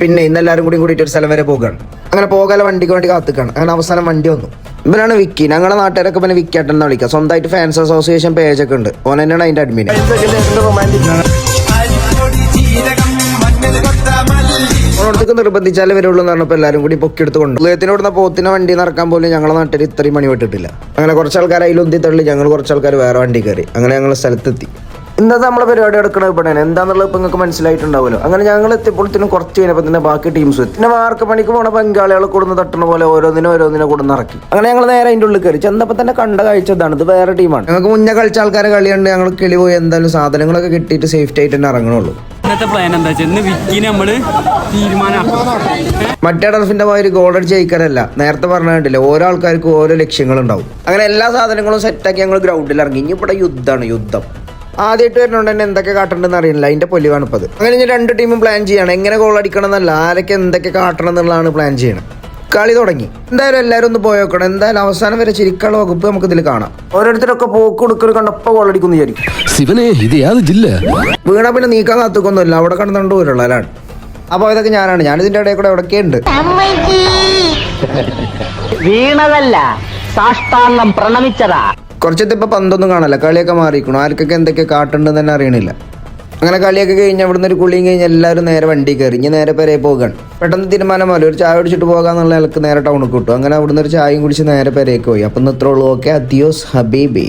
പിന്നെ ഇന്നെല്ലാവരും കൂടിയിട്ട് ഒരു സ്ഥലം വരെ പോകുകയാണ്. അങ്ങനെ പോകാതെ വണ്ടിക്ക് വേണ്ടി കാത്തുക്കാണ്. അങ്ങനെ അവസാനം വണ്ടി വന്നു. ഇവനാണ് വിക്കി. ഞങ്ങളുടെ നാട്ടുകാരൊക്കെ പിന്നെ വിക്കാട്ടൻ എന്ന് വിളിക്കുക. സ്വന്തമായിട്ട് ഫാൻസ് അസോസിയേഷൻ പേജൊക്കെ ഉണ്ട്. ഓൻ തന്നെയാണ് അതിന്റെ അഡ്മിൻ. ഓണത്തേക്ക് നിർബന്ധിച്ചാലേ വരുള്ളൂ എന്ന് പറഞ്ഞപ്പോൾ എല്ലാവരും കൂടി പൊക്കിയെടുത്ത് കൊണ്ട് ഉദയത്തിനോടുന്ന പോത്തിനെ വണ്ടി നടക്കാൻ പോലും ഞങ്ങളുടെ നാട്ടിൽ ഇത്രയും മണി വിട്ടിട്ടില്ല. അങ്ങനെ കുറച്ച് ആൾക്കാർ അതിലൊന്തി തള്ളി, ഞങ്ങൾ കുറച്ച് ആൾക്കാർ വേറെ വണ്ടി കയറി. അങ്ങനെ ഞങ്ങൾ സ്ഥലത്തെത്തി. ഇന്നത്തെ നമ്മളെ പരിപാടി എടുക്കണത് ഇവിടെ എന്താണെന്നുള്ളത് ഇപ്പം നിങ്ങൾക്ക് മനസ്സിലായിട്ടുണ്ടാവുമല്ലോ. അങ്ങനെ ഞങ്ങൾ എത്തിയപ്പോഴത്തേനും കുറച്ച് കഴിഞ്ഞപ്പോൾ തന്നെ ബാക്കി ടീംസ് എത്തി. പിന്നെ വാർക്ക് പണിക്ക് പോണ ബംഗാളികളെ കൊടുന്ന് തട്ടണ പോലെ ഓരോന്നിനെ കൊടുന്ന് ഇറക്കി. അങ്ങനെ ഞങ്ങൾ നേരെ അതിൻ്റെ ഉള്ളിൽ കയറി. ചെന്നപ്പോൾ തന്നെ കണ്ട കാഴ്ച ഇതാണ്. ഇത് വേറെ ടീമാണ്. ഞങ്ങൾക്ക് മുന്നേ കളിച്ച ആൾക്കാരെ കളിയുണ്ട്. ഞങ്ങൾ കിളി പോയി എന്തായാലും സാധനങ്ങളൊക്കെ കിട്ടിയിട്ട് സേഫ്റ്റി ആയിട്ട് തന്നെ ഇറങ്ങണുള്ളൂ. പ്ലാൻ എന്താ നമ്മള് മറ്റേ ടർഫിന്റെ ഒരു ഗോൾ അടിച്ച് ജയിക്കാനല്ല, നേരത്തെ പറഞ്ഞിട്ടില്ല, ഓരോ ആൾക്കാർക്കും ഓരോ ലക്ഷ്യങ്ങളുണ്ടാവും. അങ്ങനെ എല്ലാ സാധനങ്ങളും സെറ്റാക്കി ഞങ്ങൾ ഗ്രൗണ്ടിൽ ഇറങ്ങി. ഇനി ഇവിടെ യുദ്ധം. ആദ്യമായിട്ട് വരുന്നോണ്ട് തന്നെ എന്തൊക്കെ കാട്ടണമെന്ന് അറിയില്ല. അതിന്റെ പൊലിവാണ് ഇപ്പത്. അങ്ങനെ ഇനി രണ്ട് ടീമും പ്ലാൻ ചെയ്യണം. എങ്ങനെ ഗോൾ അടിക്കണം എന്നല്ല, ആരൊക്കെ എന്തൊക്കെ കാട്ടണം എന്നുള്ളതാണ് പ്ലാൻ ചെയ്യണം. കളി തുടങ്ങി. എന്തായാലും എല്ലാവരും ഒന്ന് പോയോക്കണം. എന്തായാലും അവസാനം വരെ ചിരിക്കാനുള്ള വകുപ്പ് നമുക്ക് ഇതിൽ കാണാം. ഓരോരുത്തരൊക്കെ പോക്ക് കൊടുക്കൽ കണ്ടപ്പോൾ ഗോൾ അടിക്കുന്നു വിചാരിക്കും. വീണ പിന്നെ നീക്കാൻ കാത്തുക്കൊന്നുമില്ല, അവിടെ കണ്ടുകൊണ്ട് പോലുള്ളതാണ്. അപ്പോൾ ഇതൊക്കെ ഞാനിതിന്റെ ഇടയിൽ കൂടെ എവിടെയൊക്കെ ഉണ്ട്. വീണതല്ല, സാഷ്ടാംഗം പ്രണമിച്ചതാ. കുറച്ചത്തെ ഇപ്പൊ പന്തൊന്നും കാണല്ല, കളിയൊക്കെ മാറിയിരിക്കണം. ആർക്കൊക്കെ എന്തൊക്കെ കാട്ടുണ്ടെന്ന് തന്നെ അറിയണില്ല. അങ്ങനെ കളിയൊക്കെ കഴിഞ്ഞ് അവിടുന്ന് ഒരു കുളിയും കഴിഞ്ഞ് എല്ലാവരും നേരെ വണ്ടി കയറി. ഇനി നേരെ പെരേ പോകാൻ പെട്ടെന്ന് തീരുമാനമല്ല, ഒരു ചായ കുടിച്ചിട്ട് പോകാന്നുള്ള ആൾക്ക് നേരെ ടൗണിൽ കിട്ടും. അങ്ങനെ അവിടുന്ന് ഒരു ചായയും കുടിച്ച് നേരെ പെരേക്ക് പോയി. അപ്പം ഇത്രേ ഉള്ളൂ. ഓക്കെ, അദിയോസ് ഹബീബി.